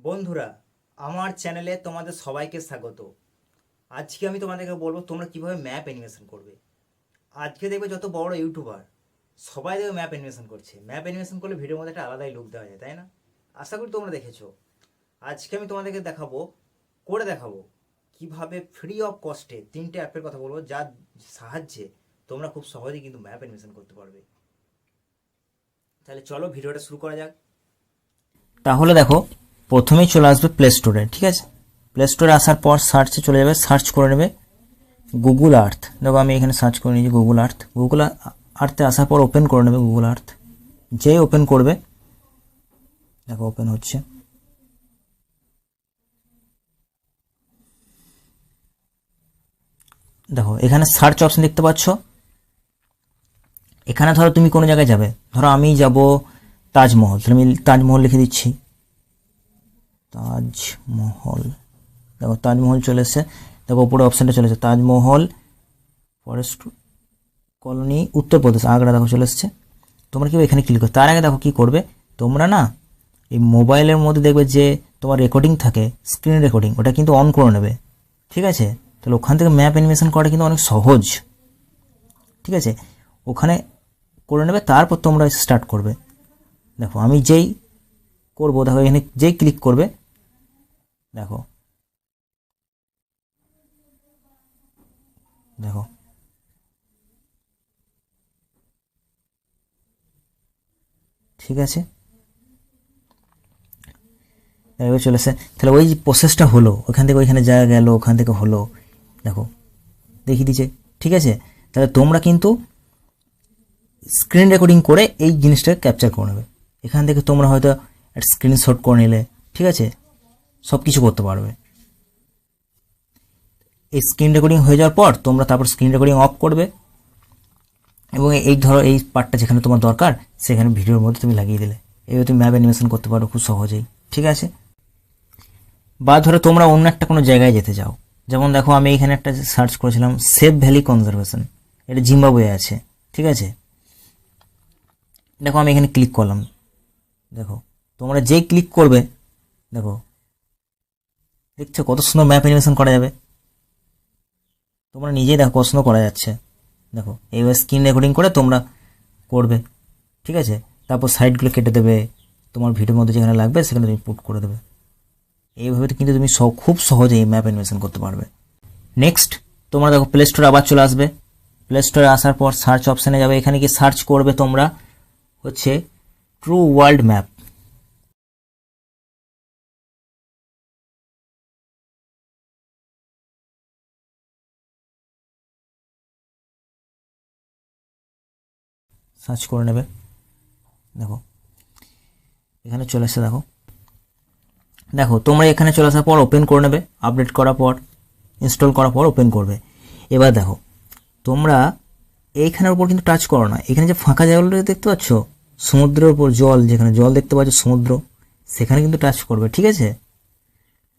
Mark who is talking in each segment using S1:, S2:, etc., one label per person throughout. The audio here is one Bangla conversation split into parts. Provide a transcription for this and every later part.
S1: বন্ধুরা, আমার চ্যানেলে তোমাদের সবাইকে স্বাগত। আজকে আমি তোমাদেরকে বলবো তোমরা কিভাবে ম্যাপ অ্যানিমেশন করবে। আজকে দেখবে যত বড় ইউটিউবার সবাই দেখবে ম্যাপ অ্যানিমেশন করছে। ম্যাপ অ্যানিমেশন করলে ভিডিওর মধ্যে একটা আলাদাই লুক দেওয়া যায়, তাই না? আশা করি তোমরা দেখেছো। আজকে আমি তোমাদেরকে দেখাবো কিভাবে ফ্রি অফ কস্টে তিনটে অ্যাপের কথা বলবো, যার সাহায্যে তোমরা খুব সহজেই কিন্তু ম্যাপ অ্যানিমেশন করতে পারবে। তাহলে চলো ভিডিওটা শুরু করা যাক। তাহলে দেখো, প্রথমেই চলে আসবে প্লে স্টোরে। ঠিক আছে, প্লে স্টোরে আসার পর সার্চে চলে যাবে, সার্চ করে নেবে গুগল আর্থ। দেখো আমি এখানে সার্চ করে নিয়েছি গুগল আর্থে আসার পর ওপেন করে নেবে গুগল আর্থ। যেই ওপেন করবে, দেখো ওপেন হচ্ছে। দেখো এখানে সার্চ অপশন দেখতে পাচ্ছ। এখানে ধরো তুমি কোনো জায়গায় যাবে, ধরো আমি যাব তাজমহল, তাহলে আমি তাজমহল লিখে দিচ্ছি। তাজমহল, দেখো তাজমহল চলে এসছে। দেখো উপরে অপশানটা চলে এসেছে, তাজমহল ফরেস্ট কলোনি উত্তরপ্রদেশ আগ্রা, দেখো চলে এসছে। তোমরা কি এখানে ক্লিক করো। তার আগে দেখো কি করবে তোমরা, না এই মোবাইলের মধ্যে দেখবে যে তোমার রেকর্ডিং থাকে, স্ক্রিন রেকর্ডিং, ওটা কিন্তু অন করে নেবে। ঠিক আছে, তাহলে ওখান থেকে ম্যাপ অ্যানিমেশন করা কিন্তু অনেক সহজ। ঠিক আছে, ওখানে করে নেবে, তারপর তোমরা স্টার্ট করবে। দেখো আমি যেই করবো, দেখো এখানে যেই ক্লিক করবে, দেখো দেখো ঠিক আছে, এবার চলে আসে। তাহলে ওই যে প্রসেসটা হলো, ওখান থেকে ওইখানে জায়গা গেল, ওখান থেকে হলো, দেখো দেখিয়ে দিচ্ছে। ঠিক আছে, তাহলে তোমরা কিন্তু স্ক্রিন রেকর্ডিং করে এই জিনিসটাকে ক্যাপচার করে নেবে। এখান থেকে তোমরা হয়তো একটা স্ক্রিনশট করে নিলে, ঠিক আছে, সব কিছু করতে পারবে। এই স্ক্রিন রেকর্ডিং হয়ে যাওয়ার পর তোমরা তারপর স্ক্রিন রেকর্ডিং অফ করবে, এবং এই ধরো এই পার্টটা যেখানে তোমার দরকার সেখানে ভিডিওর মধ্যে তুমি লাগিয়ে দিলে। এবার তুমি ম্যাপ অ্যানিমেশন করতে পারো খুব সহজেই। ঠিক আছে, বা ধরো তোমরা অন্য একটা কোনো জায়গায় যেতে চাও, যেমন দেখো আমি এখানে একটা সার্চ করেছিলাম সেভ ভ্যালি কনজারভেশন, এটা জিম্বাবুয়ে আছে। ঠিক আছে, দেখো আমি এখানে ক্লিক করলাম। দেখো তোমরা যেই ক্লিক করবে, দেখো দেখছো কত সুন্দর ম্যাপ অ্যানিমেশন করা যাবে। তোমরা নিজেই দেখো কত সুন্দর করা যাচ্ছে। দেখো এইবার স্ক্রিন রেকর্ডিং করে তোমরা করবে। ঠিক আছে, তারপর সাইডগুলো কেটে দেবে, তোমার ভিডিওর মধ্যে যেখানে লাগবে সেখানে তুমি পুট করে দেবে। এইভাবে কিন্তু তুমি খুব সহজেই ম্যাপ অ্যানিমেশন করতে পারবে। নেক্সট তোমরা দেখো প্লে স্টোরে আবার চলে আসবে। প্লে স্টোরে আসার পর সার্চ অপশানে যাবে, এখানে গিয়ে সার্চ করবে তোমরা হচ্ছে ট্রু ওয়ার্ল্ড ম্যাপ। সার্চ করে নেবে, দেখো এখানে চলে এসে দেখো দেখো তোমরা এখানে চলে আসার পর ওপেন করে নেবে, আপডেট করার পর ইনস্টল করার পর ওপেন করবে। এবার দেখো তোমরা এইখানের উপর কিন্তু টাচ করো না, এখানে যে ফাঁকা জায়গাগুলো দেখতে পাচ্ছ, সমুদ্রের উপর জল, যেখানে জল দেখতে পাচ্ছ সমুদ্র, সেখানে কিন্তু টাচ করবে। ঠিক আছে,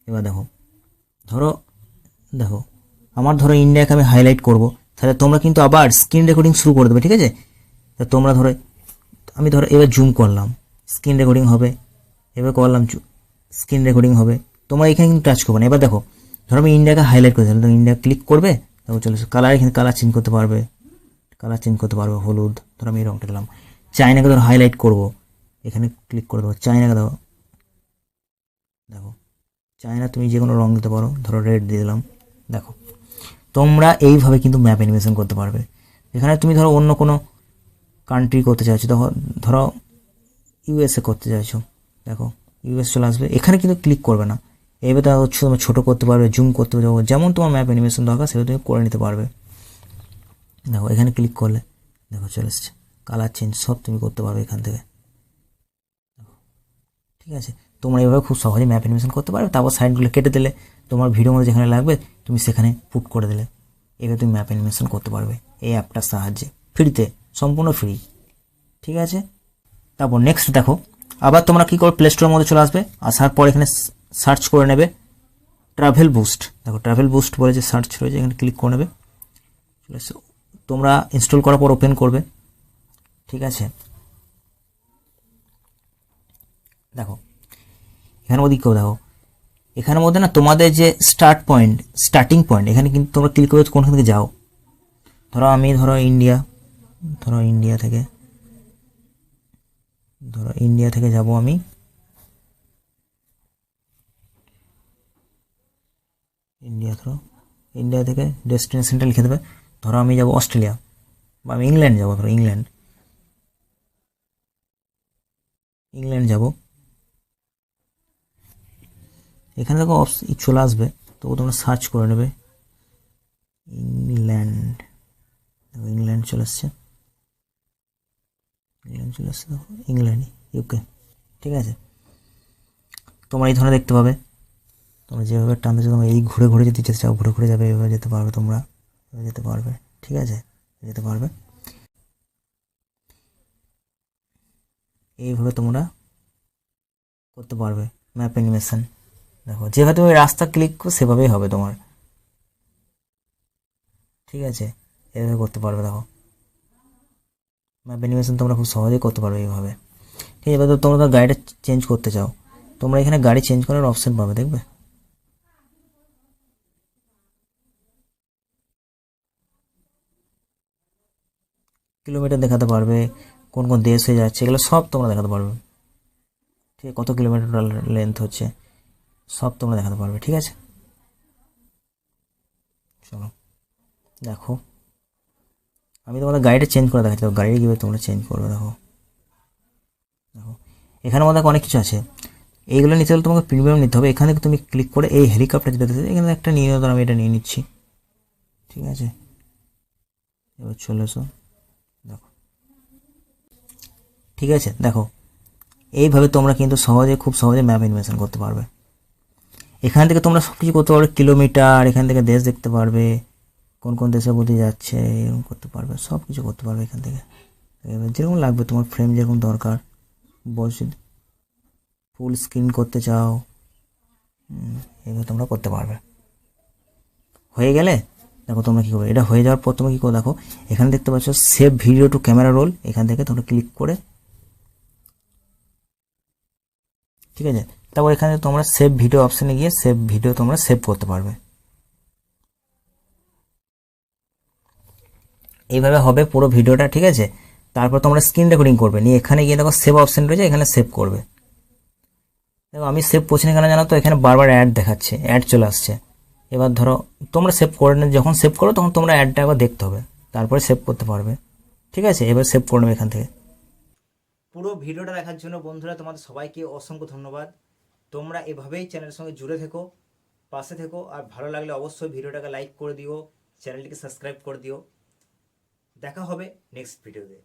S1: এবার দেখো ধরো দেখো আমার ধরো ইন্ডিয়াকে আমি হাইলাইট করব, তাহলে তোমরা কিন্তু আবার স্ক্রিন রেকর্ডিং শুরু করে দেবে। ঠিক আছে, তা তোমরা ধরো আমি ধরো এবার জুম করলাম, স্ক্রিন রেকর্ডিং হবে, এবার করলাম স্ক্রিন রেকর্ডিং হবে। তোমরা এখানে কিন্তু টাচ করবে না। এবার দেখো ধরো আমি ইন্ডিয়াকে হাইলাইট করেছি, তো ইন্ডিয়া ক্লিক করবে, দেখো চলে কালার, এখানে কালার চেঞ্জ করতে পারবে, হলুদ, ধরো আমি এই রঙটা দিলাম। চায়নাকে ধরো হাইলাইট করব, এখানে ক্লিক করে দেবো, চায়নাকে দাও, দেখো চায়না তুমি যে কোনো রঙ দিতে পারো, ধরো রেড দিয়ে দিলাম। দেখো তোমরা এইভাবে কিন্তু ম্যাপ অ্যানিমেশন করতে পারবে। এখানে তুমি ধরো অন্য কোনো কান্ট্রি করতে চাইছো, ধরো ইউএসএ করতে চাইছো, দেখো ইউএস চলে আসবে, এখানে কিন্তু ক্লিক করবে না। এবার হচ্ছে তোমার ছোটো করতে পারবে, জুম করতে পারবে, যেমন তোমার ম্যাপ অ্যানিমেশন দরকার সেটা তুমি করে নিতে পারবে। দেখো এখানে ক্লিক করলে দেখো চলে এসছে, কালার চেঞ্জ সব তুমি করতে পারবে এখান থেকে। ঠিক আছে, তোমরা এইভাবে খুব সহজে ম্যাপ অ্যানিমেশন করতে পারবে। তারপর সাইডগুলো কেটে দিলে, তোমার ভিডিওর মধ্যে যেখানে লাগবে তুমি সেখানে পুট করে দিলে, এভাবে তুমি ম্যাপ অ্যানিমেশন করতে পারবে এই অ্যাপটার সাহায্যে, ফ্রিতে, সম্পূর্ণ ফ্রি। ঠিক আছে, তারপর নেক্সট দেখো আবার তোমরা কী করো, প্লে স্টোরের মধ্যে চলে আসবে, আসার পর এখানে সার্চ করে নেবে ট্রাভেল বুস্ট। দেখো ট্রাভেল বুস্ট বলে যে সার্চ রয়েছে, এখানে ক্লিক করে নেবে, চলে এসে তোমরা ইনস্টল করার পর ওপেন করবে। ঠিক আছে, দেখো এখানে ওদিকেও দেখো, এখানের মধ্যে না তোমাদের যে স্টার্টিং পয়েন্ট, এখানে কিন্তু তোমরা ক্লিক করে কোনখান থেকে যাও। ধরো আমি ইন্ডিয়া থেকে যাব আমি ইন্ডিয়া থেকে ডেস্টিনেশনটা লিখে দেবে। ধরো আমি যাব অস্ট্রেলিয়া, বা আমি ইংল্যান্ড যাবো, ধরো ইংল্যান্ড যাব। এখানে দেখো চলে আসবে, তবু তোমরা সার্চ করে নেবে ইংল্যান্ড। দেখো ইংল্যান্ড চলে আসছে, দেখো ইংল্যান্ড, ইউকে। ঠিক আছে, তোমরা এই ধরনের দেখতে পাবে। তোমরা যেভাবে টানতেছো, তোমরা এই ঘুরে ঘুরে যদি যেতে চাও ঘুরে ঘুরে যাবে, এভাবে যেতে পারবে, তোমরা এভাবে যেতে পারবে। ঠিক আছে, যেতে পারবে, এইভাবে তোমরা করতে পারবে ম্যাপ অ্যানিমেশন। দেখো যেভাবে তুমি রাস্তা ক্লিক করো সেভাবেই হবে তোমার। ঠিক আছে, এভাবে করতে পারবে। দেখো ম্যাপ অ্যানিমেশন তোমরা খুব সহজেই করতে পারবে এইভাবে। ঠিক আছে, এবার তো তোমরা তো গাড়িটা চেঞ্জ করতে চাও, তোমরা এখানে গাড়ি চেঞ্জ করার অপশন পাবে, দেখবে। কিলোমিটার দেখাতে পারবে, কোন কোন দেশ হয়ে যাচ্ছে, এগুলো সব তোমরা দেখাতে পারবে। ঠিক আছে, কত কিলোমিটার লেন্থ হচ্ছে সব তোমরা দেখাতে পারবে। ঠিক আছে, চলো দেখো আমি তোমাদের গাড়িটা চেঞ্জ করে দেখাচ্ছি। গাড়ি কীভাবে তোমরা চেঞ্জ করবে, দেখো এখানের মধ্যে অনেক কিছু আছে। এইগুলো নিতে হলে তোমাকে প্রিমিয়াম নিতে হবে। এখানে তুমি ক্লিক করে এই হেলিকপ্টার যেতে, এখানে একটা নিয়ে নেওয়া, আমি এটা নিয়ে নিচ্ছি। ঠিক আছে, এবার চলে এসো, দেখো। ঠিক আছে, দেখো এইভাবে তোমরা কিন্তু খুব সহজে ম্যাপ অ্যানিমেশন করতে পারবে। এখান থেকে তোমরা সব কিছু করতে পারবে, কিলোমিটার, এখান থেকে দেশ দেখতে পারবে, কোন কোন দেশের মধ্যে যাচ্ছে এরকম করতে পারবে, সব কিছু করতে পারবে এখান থেকে। এবার যেরকম লাগবে তোমার ফ্রেম যেরকম দরকার, বলছি ফুল স্ক্রিন করতে চাও, এগুলো তোমরা করতে পারবে। হয়ে গেলে দেখো তোমরা কী করবে, এটা হয়ে যাওয়ার পর তোমরা কী করো, দেখো এখানে দেখতে পাচ্ছ save video to camera roll, এখান থেকে তোমরা ক্লিক করে, ঠিক আছে, তারপর এখানে তোমরা সেভ ভিডিও অপশানে গিয়ে সেভ ভিডিও তোমরা সেভ করতে পারবে। এইভাবে হবে পুরো ভিডিওটা। ঠিক আছে, তারপর তোমরা স্ক্রিন রেকর্ডিং করবে, নিয়ে এখানে গিয়ে দেখো সেভ অপশান রয়েছে, এখানে সেভ করবে। দেখো আমি সেভ করছি না, কেন জানো তো, এখানে বারবার অ্যাড দেখাচ্ছে, অ্যাড চলে আসছে। এবার ধরো তোমরা সেভ করে যখন সেভ করো তখন তোমরা অ্যাডটা একবার দেখতে হবে, তারপরে সেভ করতে পারবে। ঠিক আছে, এবার সেভ করে নেবে এখান থেকে। পুরো ভিডিওটা দেখার জন্য বন্ধুরা তোমাদের সবাইকে অসংখ্য ধন্যবাদ। তোমরা এভাবেই চ্যানেলের সঙ্গে জুড়ে থেকো, পাশে থেকো, আর ভালো লাগলে অবশ্যই ভিডিওটাকে লাইক করে দিও, চ্যানেলটিকে সাবস্ক্রাইব করে দিও। দেখা হবে নেক্সট ভিডিওতে।